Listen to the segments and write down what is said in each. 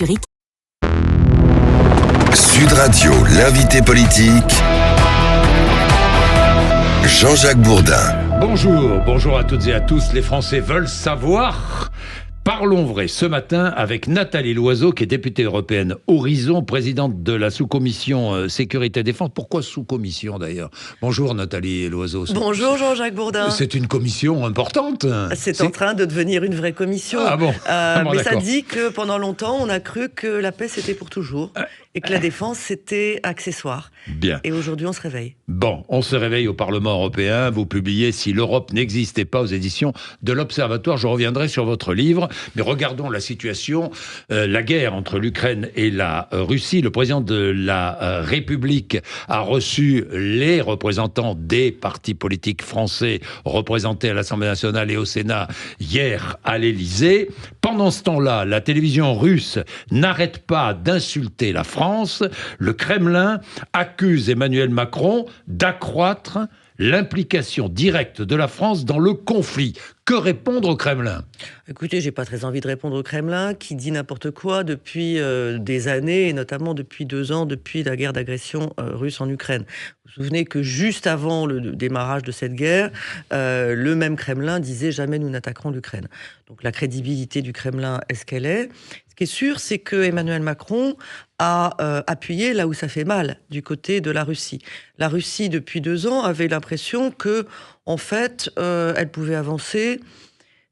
Sud Radio, l'invité politique, Jean-Jacques Bourdin. Bonjour à toutes et à tous. Les Français veulent savoir. Parlons vrai ce matin avec Nathalie Loiseau, qui est députée européenne Horizon, présidente de la sous-commission Sécurité et Défense. Pourquoi sous-commission d'ailleurs? Bonjour Nathalie Loiseau. Bonjour Jean-Jacques Bourdin. C'est une commission importante. C'est en train de devenir une vraie commission. Ah bon, mais ça dit que pendant longtemps, on a cru que la paix c'était pour toujours et que la défense c'était accessoire. Bien. Et aujourd'hui, on se réveille. Bon, on se réveille au Parlement européen. Vous publiez « Si l'Europe n'existait pas » aux éditions de l'Observatoire. Je reviendrai sur votre livre. Mais regardons la situation. La guerre entre l'Ukraine et la Russie. Le président de la République a reçu les représentants des partis politiques français représentés à l'Assemblée nationale et au Sénat hier à l'Élysée. Pendant ce temps-là, la télévision russe n'arrête pas d'insulter la France. Le Kremlin accuse Emmanuel Macron d'accroître l'implication directe de la France dans le conflit. Que répondre au Kremlin? Écoutez, j'ai pas très envie de répondre au Kremlin qui dit n'importe quoi depuis des années, et notamment depuis 2 ans, depuis la guerre d'agression russe en Ukraine. Vous vous souvenez que juste avant le démarrage de cette guerre, le même Kremlin disait « jamais nous n'attaquerons l'Ukraine ». Donc la crédibilité du Kremlin est ce qu'elle est. Ce qui est sûr, c'est que Emmanuel Macron a appuyé là où ça fait mal, du côté de la Russie. La Russie, depuis 2 ans, avait l'impression que, en fait, elle pouvait avancer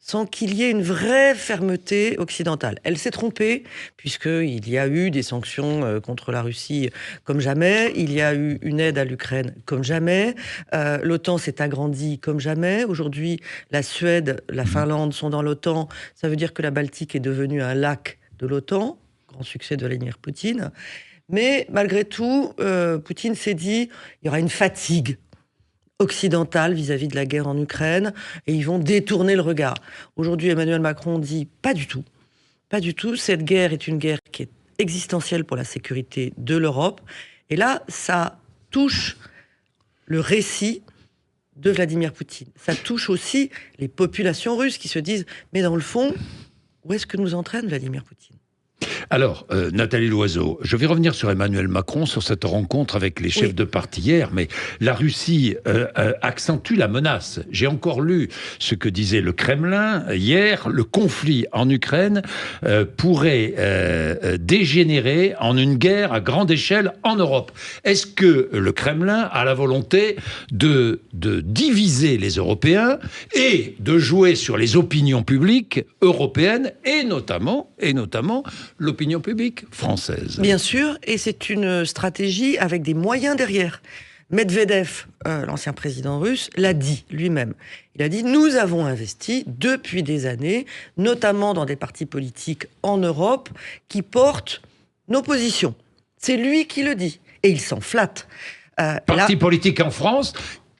sans qu'il y ait une vraie fermeté occidentale. Elle s'est trompée, puisqu'il y a eu des sanctions contre la Russie comme jamais, il y a eu une aide à l'Ukraine comme jamais, l'OTAN s'est agrandie comme jamais. Aujourd'hui, la Suède, la Finlande sont dans l'OTAN, ça veut dire que la Baltique est devenue un lac de l'OTAN, grand succès de Vladimir Poutine. Mais malgré tout, Poutine s'est dit il y aura une fatigue occidentale vis-à-vis de la guerre en Ukraine, et ils vont détourner le regard. Aujourd'hui, Emmanuel Macron dit pas du tout. Pas du tout. Cette guerre est une guerre qui est existentielle pour la sécurité de l'Europe. Et là, ça touche le récit de Vladimir Poutine. Ça touche aussi les populations russes qui se disent mais dans le fond, où est-ce que nous entraîne Vladimir Poutine? Alors, Nathalie Loiseau, je vais revenir sur Emmanuel Macron, sur cette rencontre avec les chefs de parti hier, mais la Russie accentue la menace. J'ai encore lu ce que disait le Kremlin hier. Le conflit en Ukraine pourrait dégénérer en une guerre à grande échelle en Europe. Est-ce que le Kremlin a la volonté de diviser les Européens et de jouer sur les opinions publiques européennes et notamment l'opinion publique française? Bien sûr, et c'est une stratégie avec des moyens derrière. Medvedev, l'ancien président russe, l'a dit lui-même. Il a dit « Nous avons investi depuis des années, notamment dans des partis politiques en Europe, qui portent nos positions. » C'est lui qui le dit, et il s'en flatte. Partis politiques en France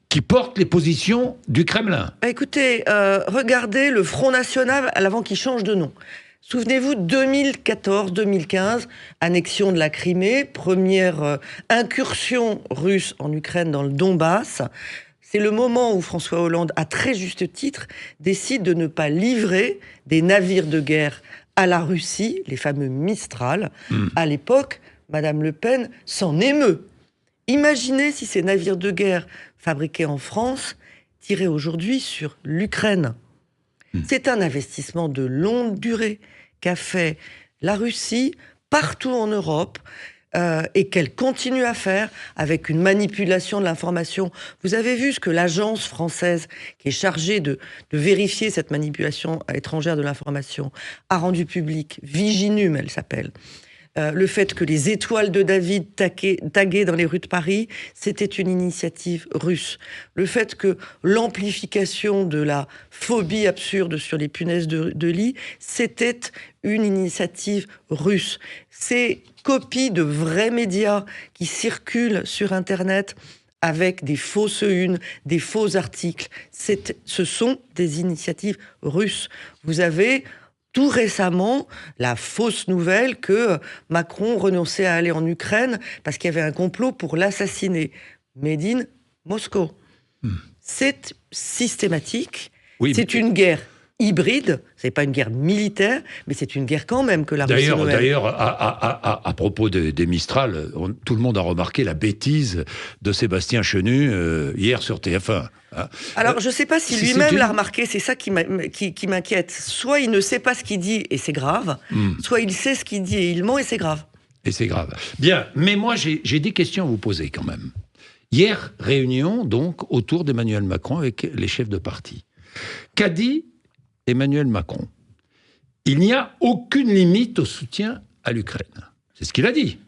qui portent les positions du Kremlin. Écoutez, regardez le Front National avant qu'il change de nom. Souvenez-vous, 2014-2015, annexion de la Crimée, première incursion russe en Ukraine dans le Donbass. C'est le moment où François Hollande, à très juste titre, décide de ne pas livrer des navires de guerre à la Russie, les fameux Mistral. À l'époque, Madame Le Pen s'en émeut. Imaginez si ces navires de guerre fabriqués en France tiraient aujourd'hui sur l'Ukraine. C'est un investissement de longue durée qu'a fait la Russie partout en Europe et qu'elle continue à faire avec une manipulation de l'information. Vous avez vu ce que l'agence française qui est chargée de vérifier cette manipulation étrangère de l'information a rendu public, Viginum elle s'appelle. Le fait que les étoiles de David taguées dans les rues de Paris, c'était une initiative russe. Le fait que l'amplification de la phobie absurde sur les punaises de lit, c'était une initiative russe. Ces copies de vrais médias qui circulent sur Internet avec des fausses unes, des faux articles, ce sont des initiatives russes. Vous avez tout récemment la fausse nouvelle que Macron renonçait à aller en Ukraine parce qu'il y avait un complot pour l'assassiner. Made in Moscow. C'est systématique. Oui, c'est une guerre hybride, c'est pas une guerre militaire, mais c'est une guerre quand même que la Russie mène. D'ailleurs, à propos des Mistral, tout le monde a remarqué la bêtise de Sébastien Chenu hier sur TF1. Hein. Alors, je ne sais pas si lui-même l'a remarqué, c'est ça qui m'inquiète. Soit il ne sait pas ce qu'il dit et c'est grave, soit il sait ce qu'il dit et il ment et c'est grave. Et c'est grave. Bien, mais moi j'ai des questions à vous poser quand même. Hier, réunion donc autour d'Emmanuel Macron avec les chefs de parti. Qu'a dit Emmanuel Macron? Il n'y a aucune limite au soutien à l'Ukraine. C'est ce qu'il a dit.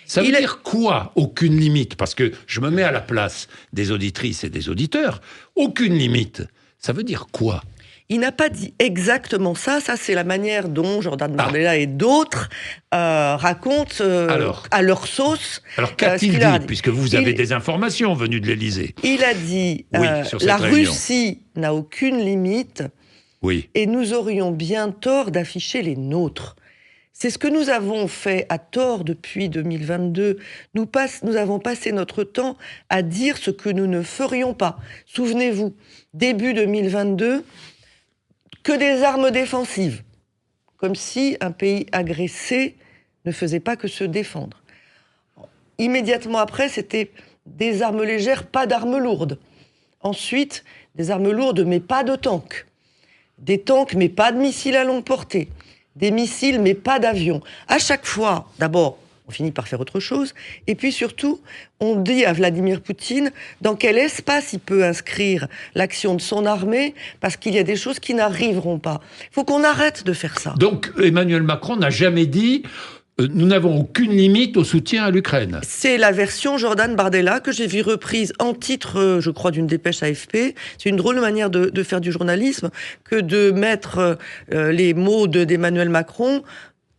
Ça veut dire quoi, aucune limite? Parce que je me mets à la place des auditrices et des auditeurs. Aucune limite. Ça veut dire quoi? Il n'a pas dit exactement ça. Ça, c'est la manière dont Jordan Bardella et d'autres racontent à leur sauce. Alors, qu'a-t-il dit, puisque vous avez des informations venues de l'Élysée? Il a dit la Russie n'a aucune limite et nous aurions bien tort d'afficher les nôtres. C'est ce que nous avons fait à tort depuis 2022. Nous avons passé notre temps à dire ce que nous ne ferions pas. Souvenez-vous, début 2022, que des armes défensives, comme si un pays agressé ne faisait pas que se défendre. Immédiatement après, c'était des armes légères, pas d'armes lourdes. Ensuite, des armes lourdes, mais pas de tanks. Des tanks, mais pas de missiles à longue portée. Des missiles, mais pas d'avions. À chaque fois, d'abord, on finit par faire autre chose. Et puis surtout, on dit à Vladimir Poutine dans quel espace il peut inscrire l'action de son armée, parce qu'il y a des choses qui n'arriveront pas. Il faut qu'on arrête de faire ça. Donc Emmanuel Macron n'a jamais dit nous n'avons aucune limite au soutien à l'Ukraine. C'est la version Jordan Bardella que j'ai vue reprise en titre, je crois, d'une dépêche AFP. C'est une drôle de manière de faire du journalisme que de mettre les mots d'Emmanuel Macron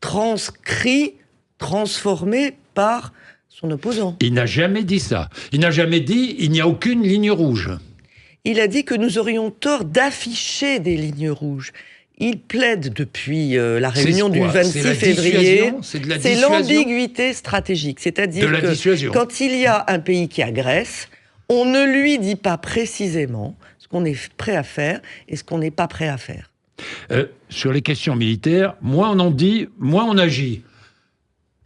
transcrits, transformés par son opposant. Il n'a jamais dit ça. Il n'a jamais dit il n'y a aucune ligne rouge. Il a dit que nous aurions tort d'afficher des lignes rouges. Il plaide depuis la réunion du 26 février. C'est l'ambiguïté stratégique. C'est-à-dire que quand il y a un pays qui agresse, on ne lui dit pas précisément ce qu'on est prêt à faire et ce qu'on n'est pas prêt à faire. Sur les questions militaires, moins on en dit, moins on agit.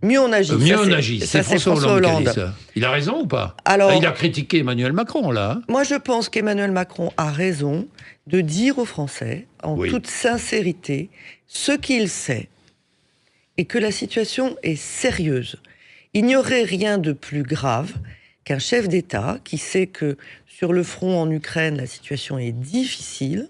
Mieux on agit. Mieux on agit. C'est François Hollande qui a dit ça. Il a raison ou pas? Alors, il a critiqué Emmanuel Macron, là. Moi, je pense qu'Emmanuel Macron a raison de dire aux Français, en toute sincérité, ce qu'il sait, et que la situation est sérieuse. Il n'y aurait rien de plus grave qu'un chef d'État qui sait que sur le front en Ukraine, la situation est difficile,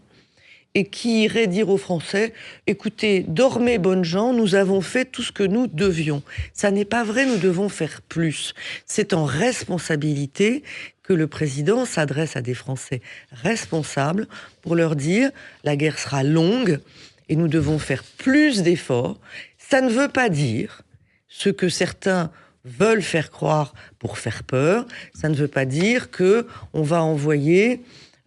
et qui irait dire aux Français « Écoutez, dormez bonnes gens, nous avons fait tout ce que nous devions. » Ça n'est pas vrai, nous devons faire plus. C'est en responsabilité que le président s'adresse à des Français responsables pour leur dire « La guerre sera longue et nous devons faire plus d'efforts. » Ça ne veut pas dire ce que certains veulent faire croire pour faire peur. Ça ne veut pas dire qu'on va envoyer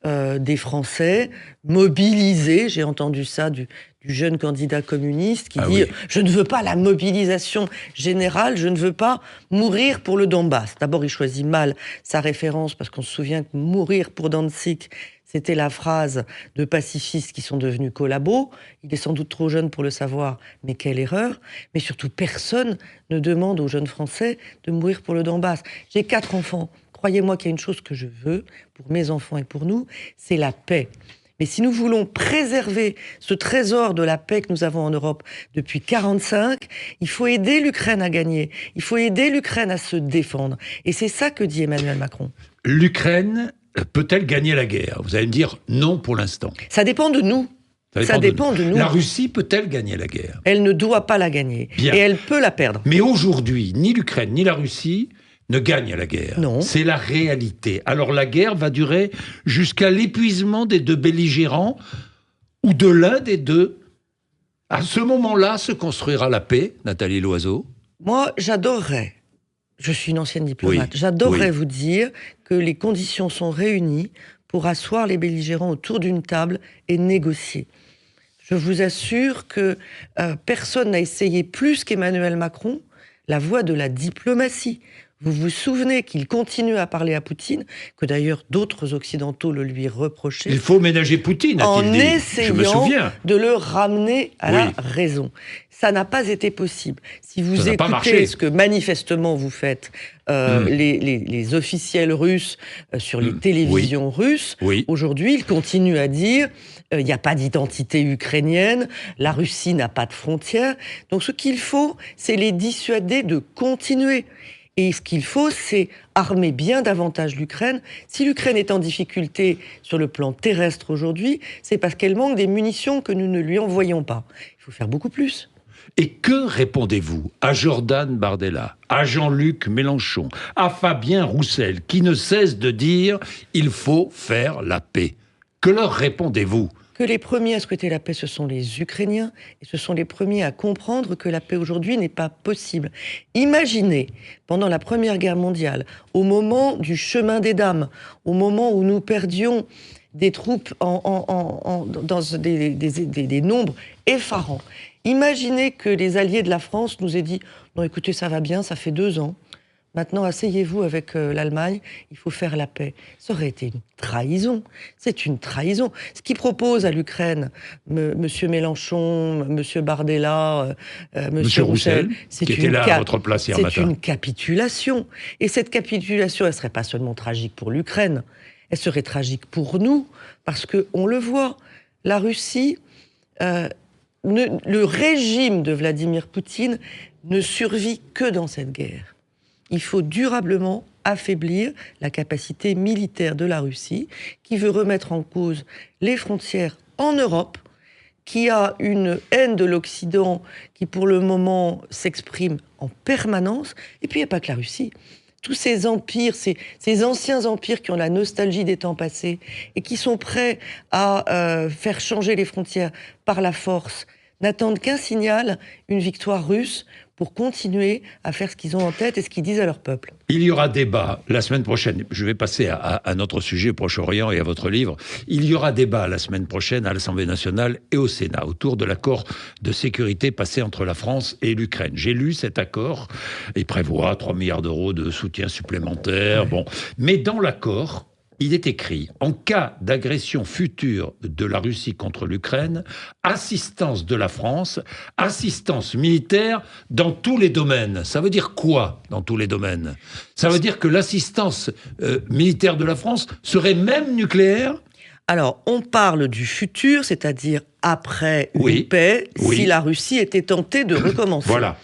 des Français mobilisés. J'ai entendu ça du jeune candidat communiste qui dit « Je ne veux pas la mobilisation générale, je ne veux pas mourir pour le Donbass ». D'abord, il choisit mal sa référence parce qu'on se souvient que mourir pour Danzig, c'était la phrase de pacifistes qui sont devenus collabos. Il est sans doute trop jeune pour le savoir, mais quelle erreur. Mais surtout, personne ne demande aux jeunes Français de mourir pour le Donbass. J'ai 4 enfants. Croyez-moi qu'il y a une chose que je veux pour mes enfants et pour nous, c'est la paix. Mais si nous voulons préserver ce trésor de la paix que nous avons en Europe depuis 1945, il faut aider l'Ukraine à gagner. Il faut aider l'Ukraine à se défendre. Et c'est ça que dit Emmanuel Macron. L'Ukraine peut-elle gagner la guerre? Vous allez me dire non pour l'instant. Ça dépend de nous. Ça dépend de nous. La Russie peut-elle gagner la guerre? Elle ne doit pas la gagner. Bien. Et elle peut la perdre. Mais aujourd'hui, ni l'Ukraine ni la Russie ne gagnent la guerre. Non. C'est la réalité. Alors la guerre va durer jusqu'à l'épuisement des deux belligérants ou de l'un des deux. À ce moment-là se construira la paix, Nathalie Loiseau. Moi, j'adorerais, je suis une ancienne diplomate, j'adorerais vous dire que les conditions sont réunies pour asseoir les belligérants autour d'une table et négocier. Je vous assure que personne n'a essayé plus qu'Emmanuel Macron la voie de la diplomatie. Vous vous souvenez qu'il continue à parler à Poutine, que d'ailleurs d'autres Occidentaux le lui reprochaient. Il faut ménager Poutine, a-t-il dit. En essayant de le ramener à la raison. Ça n'a pas été possible. Si vous écoutez ce que manifestement vous faites, les officiels russes sur les télévisions russes, aujourd'hui, ils continuent à dire il n'y a pas d'identité ukrainienne, la Russie n'a pas de frontières. Donc ce qu'il faut, c'est les dissuader de continuer. Et ce qu'il faut, c'est armer bien davantage l'Ukraine. Si l'Ukraine est en difficulté sur le plan terrestre aujourd'hui, c'est parce qu'elle manque des munitions que nous ne lui envoyons pas. Il faut faire beaucoup plus. Et que répondez-vous à Jordan Bardella, à Jean-Luc Mélenchon, à Fabien Roussel, qui ne cessent de dire « il faut faire la paix ». Que leur répondez-vous ? Que les premiers à souhaiter la paix, ce sont les Ukrainiens, et ce sont les premiers à comprendre que la paix aujourd'hui n'est pas possible. Imaginez, pendant la Première Guerre mondiale, au moment du chemin des dames, au moment où nous perdions des troupes dans des nombres effarants, imaginez que les alliés de la France nous aient dit « Non, écoutez, ça va bien, ça fait 2 ans. Maintenant, asseyez-vous avec l'Allemagne, il faut faire la paix. » Ça aurait été une trahison. C'est une trahison. Ce qu'il propose à l'Ukraine, Monsieur Mélenchon, Monsieur Bardella, Monsieur Roussel, qui était là à votre place hier matin. C'est une capitulation. Et cette capitulation, elle ne serait pas seulement tragique pour l'Ukraine, elle serait tragique pour nous, parce qu'on le voit, la Russie, le régime de Vladimir Poutine ne survit que dans cette guerre. Il faut durablement affaiblir la capacité militaire de la Russie, qui veut remettre en cause les frontières en Europe, qui a une haine de l'Occident qui, pour le moment, s'exprime en permanence. Et puis, il n'y a pas que la Russie. Tous ces empires, ces anciens empires qui ont la nostalgie des temps passés et qui sont prêts à faire changer les frontières par la force, n'attendent qu'un signal, une victoire russe, pour continuer à faire ce qu'ils ont en tête et ce qu'ils disent à leur peuple. Il y aura débat la semaine prochaine. Je vais passer à notre sujet, Proche-Orient, et à votre livre. Il y aura débat la semaine prochaine à l'Assemblée nationale et au Sénat autour de l'accord de sécurité passé entre la France et l'Ukraine. J'ai lu cet accord. Il prévoit 3 milliards d'euros de soutien supplémentaire. Bon. Mais dans l'accord, il est écrit, en cas d'agression future de la Russie contre l'Ukraine, assistance de la France, assistance militaire dans tous les domaines. Ça veut dire quoi, dans tous les domaines ? Ça veut dire que l'assistance militaire de la France serait même nucléaire ? Alors, on parle du futur, c'est-à-dire après une paix, si la Russie était tentée de recommencer. Voilà.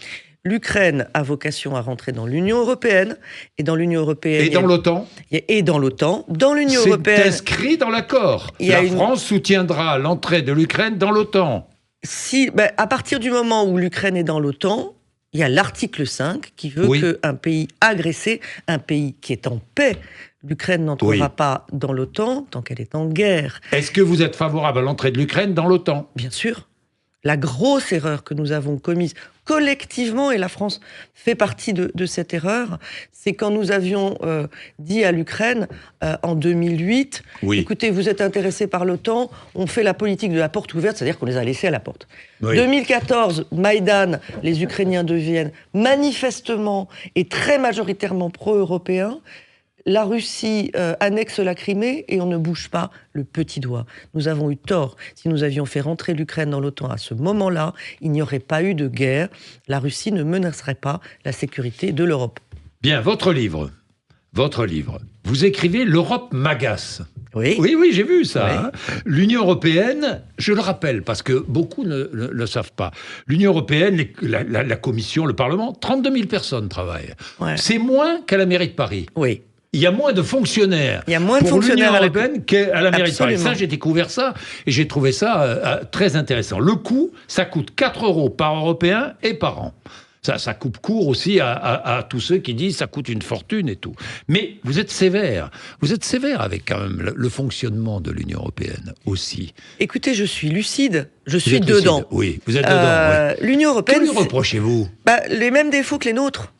L'Ukraine a vocation à rentrer dans l'Union européenne, et dans l'Union européenne... Et dans l'OTAN. Et dans l'OTAN. Dans l'Union européenne... C'est inscrit dans l'accord. La France soutiendra l'entrée de l'Ukraine dans l'OTAN. À partir du moment où l'Ukraine est dans l'OTAN, il y a l'article 5 qui veut qu'un pays agressé, un pays qui est en paix, l'Ukraine n'entrera pas dans l'OTAN tant qu'elle est en guerre. Est-ce que vous êtes favorable à l'entrée de l'Ukraine dans l'OTAN ? Bien sûr. La grosse erreur que nous avons commise collectivement, et la France fait partie de cette erreur, c'est quand nous avions dit à l'Ukraine en 2008, écoutez, vous êtes intéressés par l'OTAN, on fait la politique de la porte ouverte, c'est-à-dire qu'on les a laissés à la porte. 2014, Maïdan, les Ukrainiens deviennent manifestement et très majoritairement pro-européens. La Russie annexe la Crimée et on ne bouge pas le petit doigt. Nous avons eu tort. Si nous avions fait rentrer l'Ukraine dans l'OTAN à ce moment-là, il n'y aurait pas eu de guerre. La Russie ne menacerait pas la sécurité de l'Europe. Bien, votre livre. Vous écrivez « L'Europe m'agace ». Oui, j'ai vu ça. Hein. L'Union européenne, je le rappelle, parce que beaucoup ne le savent pas, l'Union européenne, la Commission, le Parlement, 32 000 personnes travaillent. C'est moins qu'à la mairie de Paris. Oui. Il y a moins de fonctionnaires pour l'Union européenne qu'à la mairie de Paris. Ça, j'ai découvert ça et j'ai trouvé ça très intéressant. Le coût, ça coûte 4 € par Européen et par an. Ça coupe court aussi à tous ceux qui disent ça coûte une fortune et tout. Mais vous êtes sévère. Vous êtes sévère avec quand même le fonctionnement de l'Union européenne aussi. Écoutez, je suis lucide. Je suis dedans. Oui, vous êtes dedans. L'Union européenne... Que lui reprochez-vous ? Les mêmes défauts que les nôtres.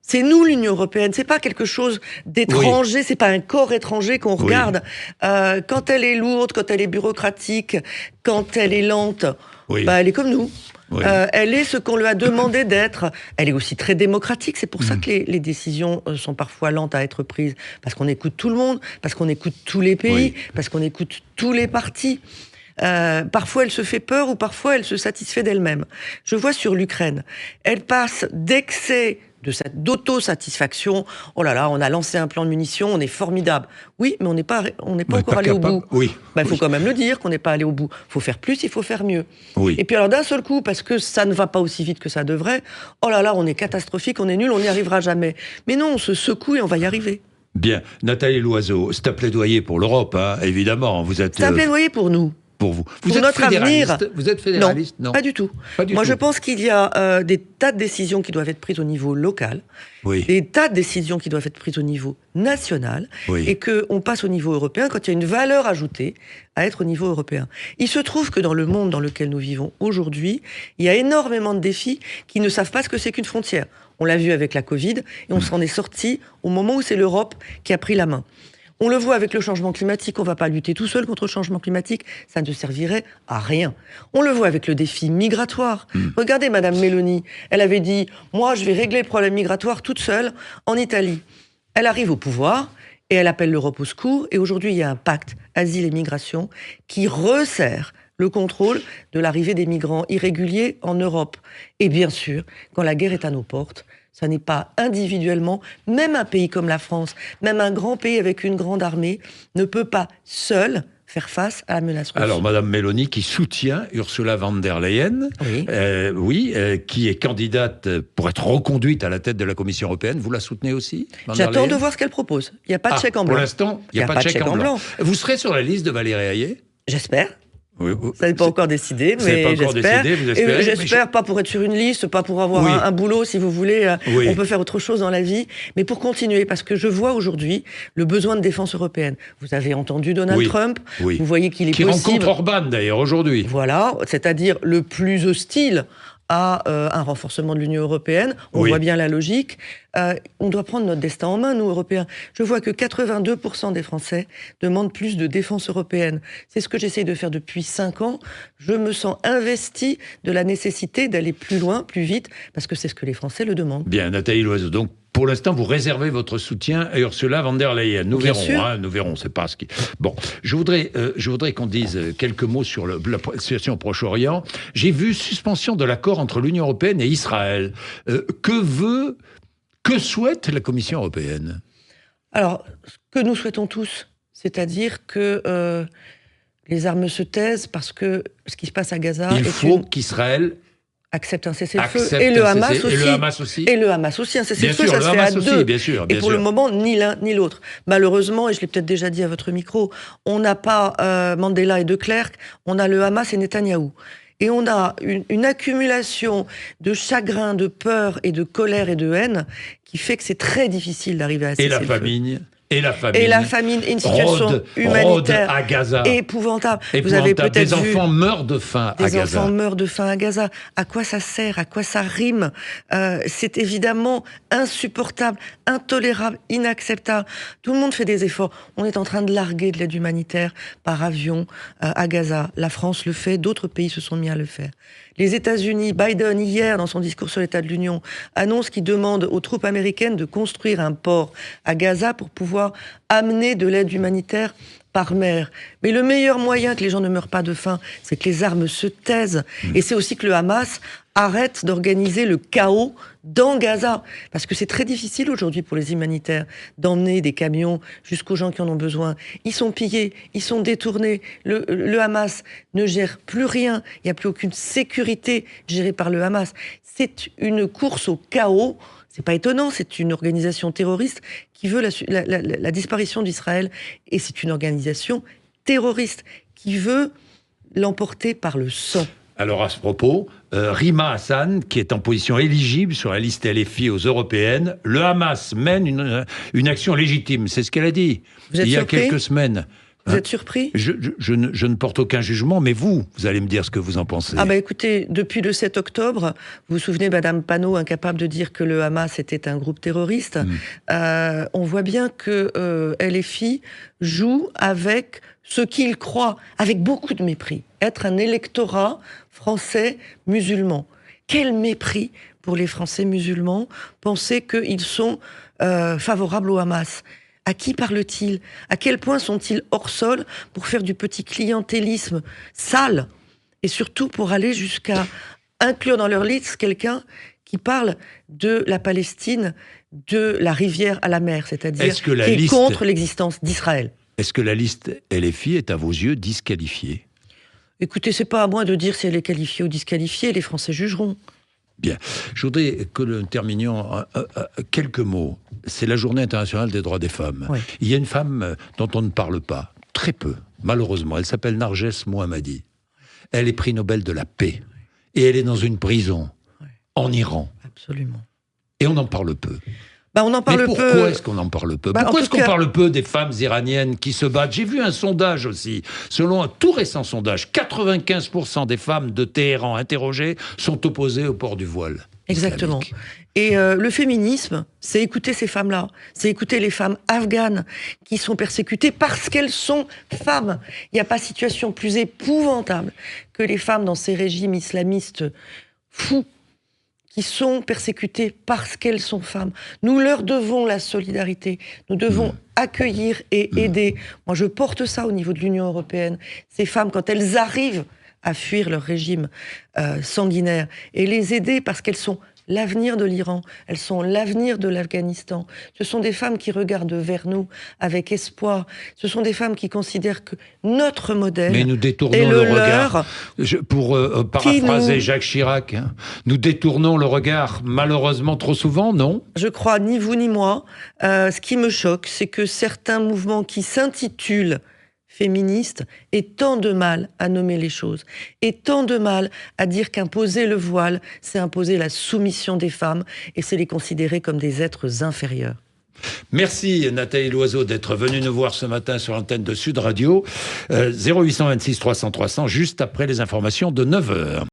C'est nous, l'Union européenne. C'est pas quelque chose d'étranger. C'est pas un corps étranger qu'on regarde. Quand elle est lourde, quand elle est bureaucratique, quand elle est lente, Oui. Elle est comme nous. Oui. Elle est ce qu'on lui a demandé d'être. Elle est aussi très démocratique. C'est pour ça que les décisions sont parfois lentes à être prises. Parce qu'on écoute tout le monde, parce qu'on écoute tous les pays, parce qu'on écoute tous les partis. Parfois, elle se fait peur ou parfois, elle se satisfait d'elle-même. Je vois sur l'Ukraine, elle passe d'excès d'autosatisfaction. Oh là là, on a lancé un plan de munitions, on est formidable. Oui, mais on n'est pas encore allé au bout. Oui. Il faut quand même le dire qu'on n'est pas allé au bout. Il faut faire plus, il faut faire mieux. Oui. Et puis alors d'un seul coup, parce que ça ne va pas aussi vite que ça devrait, oh là là, on est catastrophique, on est nul, on n'y arrivera jamais. Mais non, on se secoue et on va y arriver. Bien. Nathalie Loiseau, c'est un plaidoyer pour l'Europe, hein, évidemment. C'est un plaidoyer pour nous. Pour vous. Pour notre avenir. Vous êtes fédéraliste? Non, pas du tout. Moi, je pense qu'il y a des tas de décisions qui doivent être prises au niveau local, des tas de décisions qui doivent être prises au niveau national, et qu'on passe au niveau européen quand il y a une valeur ajoutée à être au niveau européen. Il se trouve que dans le monde dans lequel nous vivons aujourd'hui, il y a énormément de défis qui ne savent pas ce que c'est qu'une frontière. On l'a vu avec la Covid, et on s'en est sorti au moment où c'est l'Europe qui a pris la main. On le voit avec le changement climatique, on ne va pas lutter tout seul contre le changement climatique, ça ne servirait à rien. On le voit avec le défi migratoire. Regardez Madame Meloni, elle avait dit « Moi, je vais régler le problème migratoire toute seule en Italie ». Elle arrive au pouvoir et elle appelle l'Europe au secours. Et aujourd'hui, il y a un pacte asile et migration qui resserre le contrôle de l'arrivée des migrants irréguliers en Europe. Et bien sûr, quand la guerre est à nos portes, ça n'est pas individuellement, même un pays comme la France, même un grand pays avec une grande armée, ne peut pas seul faire face à la menace russe. Alors, Madame Meloni, qui soutient Ursula von der Leyen, qui est candidate pour être reconduite à la tête de la Commission européenne, vous la soutenez aussi? J'attends de voir ce qu'elle propose. Il n'y a pas de chèque en blanc. Pour l'instant, il n'y a pas de chèque en blanc. Vous serez sur la liste de Valérie Hayé? J'espère. Ça n'est pas encore décidé, mais j'espère. Et j'espère, pas pour être sur une liste, pas pour avoir un boulot, si vous voulez. On peut faire autre chose dans la vie, mais pour continuer, parce que je vois aujourd'hui le besoin de défense européenne. Vous avez entendu Donald Trump, vous voyez qu'il est possible... Qui rencontre Orban, d'ailleurs, aujourd'hui. Voilà, c'est-à-dire le plus hostile à un renforcement de l'Union européenne. On voit bien la logique. On doit prendre notre destin en main, nous, Européens. Je vois que 82% des Français demandent plus de défense européenne. C'est ce que j'essaye de faire depuis 5 ans. Je me sens investi de la nécessité d'aller plus loin, plus vite, parce que c'est ce que les Français le demandent. Bien, Nathalie Loiseau, donc pour l'instant, vous réservez votre soutien à Ursula von der Leyen. Nous verrons, nous verrons, c'est pas ce qui... Bon, je voudrais qu'on dise quelques mots sur la situation au Proche-Orient. J'ai vu suspension de l'accord entre l'Union européenne et Israël. Que souhaite la Commission européenne? Alors, ce que nous souhaitons tous, c'est-à-dire que les armes se taisent parce que ce qui se passe à Gaza... Il faut qu'Israël accepte un cessez-le-feu, et le Hamas aussi. Et le Hamas aussi. Et le Hamas aussi. Un cessez-le-feu, ça se fait à deux. Bien sûr, et pour le moment, ni l'un ni l'autre. Malheureusement, et je l'ai peut-être déjà dit à votre micro, on n'a pas Mandela et De Klerk, on a le Hamas et Netanyahou. Et on a une accumulation de chagrin, de peur et de colère et de haine qui fait que c'est très difficile d'arriver à cesser le feu. Et la famine, une situation humanitaire à Gaza. Épouvantable. Vous avez peut-être des enfants meurent de faim à Gaza. Des enfants meurent de faim à Gaza. À quoi ça sert? À quoi ça rime? C'est évidemment insupportable, intolérable, inacceptable. Tout le monde fait des efforts. On est en train de larguer de l'aide humanitaire par avion à Gaza. La France le fait, d'autres pays se sont mis à le faire. Les États-Unis, Biden, hier, dans son discours sur l'état de l'Union, annonce qu'il demande aux troupes américaines de construire un port à Gaza pour pouvoir amener de l'aide humanitaire par mer. Mais le meilleur moyen que les gens ne meurent pas de faim, c'est que les armes se taisent. Et c'est aussi que le Hamas arrête d'organiser le chaos dans Gaza. Parce que c'est très difficile aujourd'hui pour les humanitaires d'emmener des camions jusqu'aux gens qui en ont besoin. Ils sont pillés, ils sont détournés. Le Hamas ne gère plus rien. Il n'y a plus aucune sécurité gérée par le Hamas. C'est une course au chaos. C'est pas étonnant, c'est une organisation terroriste qui veut la disparition d'Israël. Et c'est une organisation terroriste qui veut l'emporter par le sang. Alors à ce propos, Rima Hassan, qui est en position éligible sur la liste LFI aux européennes, le Hamas mène une action légitime. C'est ce qu'elle a dit il y a quelques semaines. Vous êtes surpris? Je ne porte aucun jugement, mais vous allez me dire ce que vous en pensez. Ah bah écoutez, depuis le 7 octobre, vous vous souvenez, Madame Panot, incapable de dire que le Hamas était un groupe terroriste, on voit bien que LFI joue avec ce qu'il croit, avec beaucoup de mépris. être un électorat français musulman. Quel mépris pour les Français musulmans, penser qu'ils sont favorables au Hamas. À qui parle-t-il? À quel point sont-ils hors sol pour faire du petit clientélisme sale et surtout pour aller jusqu'à inclure dans leur liste quelqu'un qui parle de la Palestine, de la rivière à la mer, c'est-à-dire qui est contre l'existence d'Israël. Est-ce que la liste LFI est à vos yeux disqualifiée? Écoutez, c'est pas à moi de dire si elle est qualifiée ou disqualifiée, les Français jugeront. Bien. Je voudrais que nous terminions quelques mots. C'est la Journée internationale des droits des femmes. Oui. Il y a une femme dont on ne parle pas, très peu, malheureusement. Elle s'appelle Narges Mohammadi. Elle est prix Nobel de la paix. Et elle est dans une prison, en Iran. Absolument. Et on en parle peu. On en parle peu. Pourquoi est-ce qu'on en parle peu? Pourquoi est-ce qu'on parle peu des femmes iraniennes qui se battent? J'ai vu un sondage aussi. Selon un tout récent sondage, 95% des femmes de Téhéran interrogées sont opposées au port du voile. Exactement. Islamique. Et le féminisme, c'est écouter ces femmes-là. C'est écouter les femmes afghanes qui sont persécutées parce qu'elles sont femmes. Il n'y a pas situation plus épouvantable que les femmes dans ces régimes islamistes fous qui sont persécutées parce qu'elles sont femmes. Nous leur devons la solidarité. Nous devons accueillir et aider. Moi, je porte ça au niveau de l'Union européenne. Ces femmes, quand elles arrivent à fuir leur régime sanguinaire, et les aider parce qu'elles sont l'avenir de l'Iran, elles sont l'avenir de l'Afghanistan. Ce sont des femmes qui regardent vers nous avec espoir. Ce sont des femmes qui considèrent que notre modèle Mais nous détournons est le regard. leur. Pour paraphraser Jacques Chirac, nous détournons le regard malheureusement trop souvent, non? Je crois, ni vous ni moi. Ce qui me choque, c'est que certains mouvements qui s'intitulent féministes aient tant de mal à nommer les choses, et tant de mal à dire qu'imposer le voile, c'est imposer la soumission des femmes, et c'est les considérer comme des êtres inférieurs. Merci Nathalie Loiseau d'être venue nous voir ce matin sur l'antenne de Sud Radio. 0826 300 300, juste après les informations de 9h.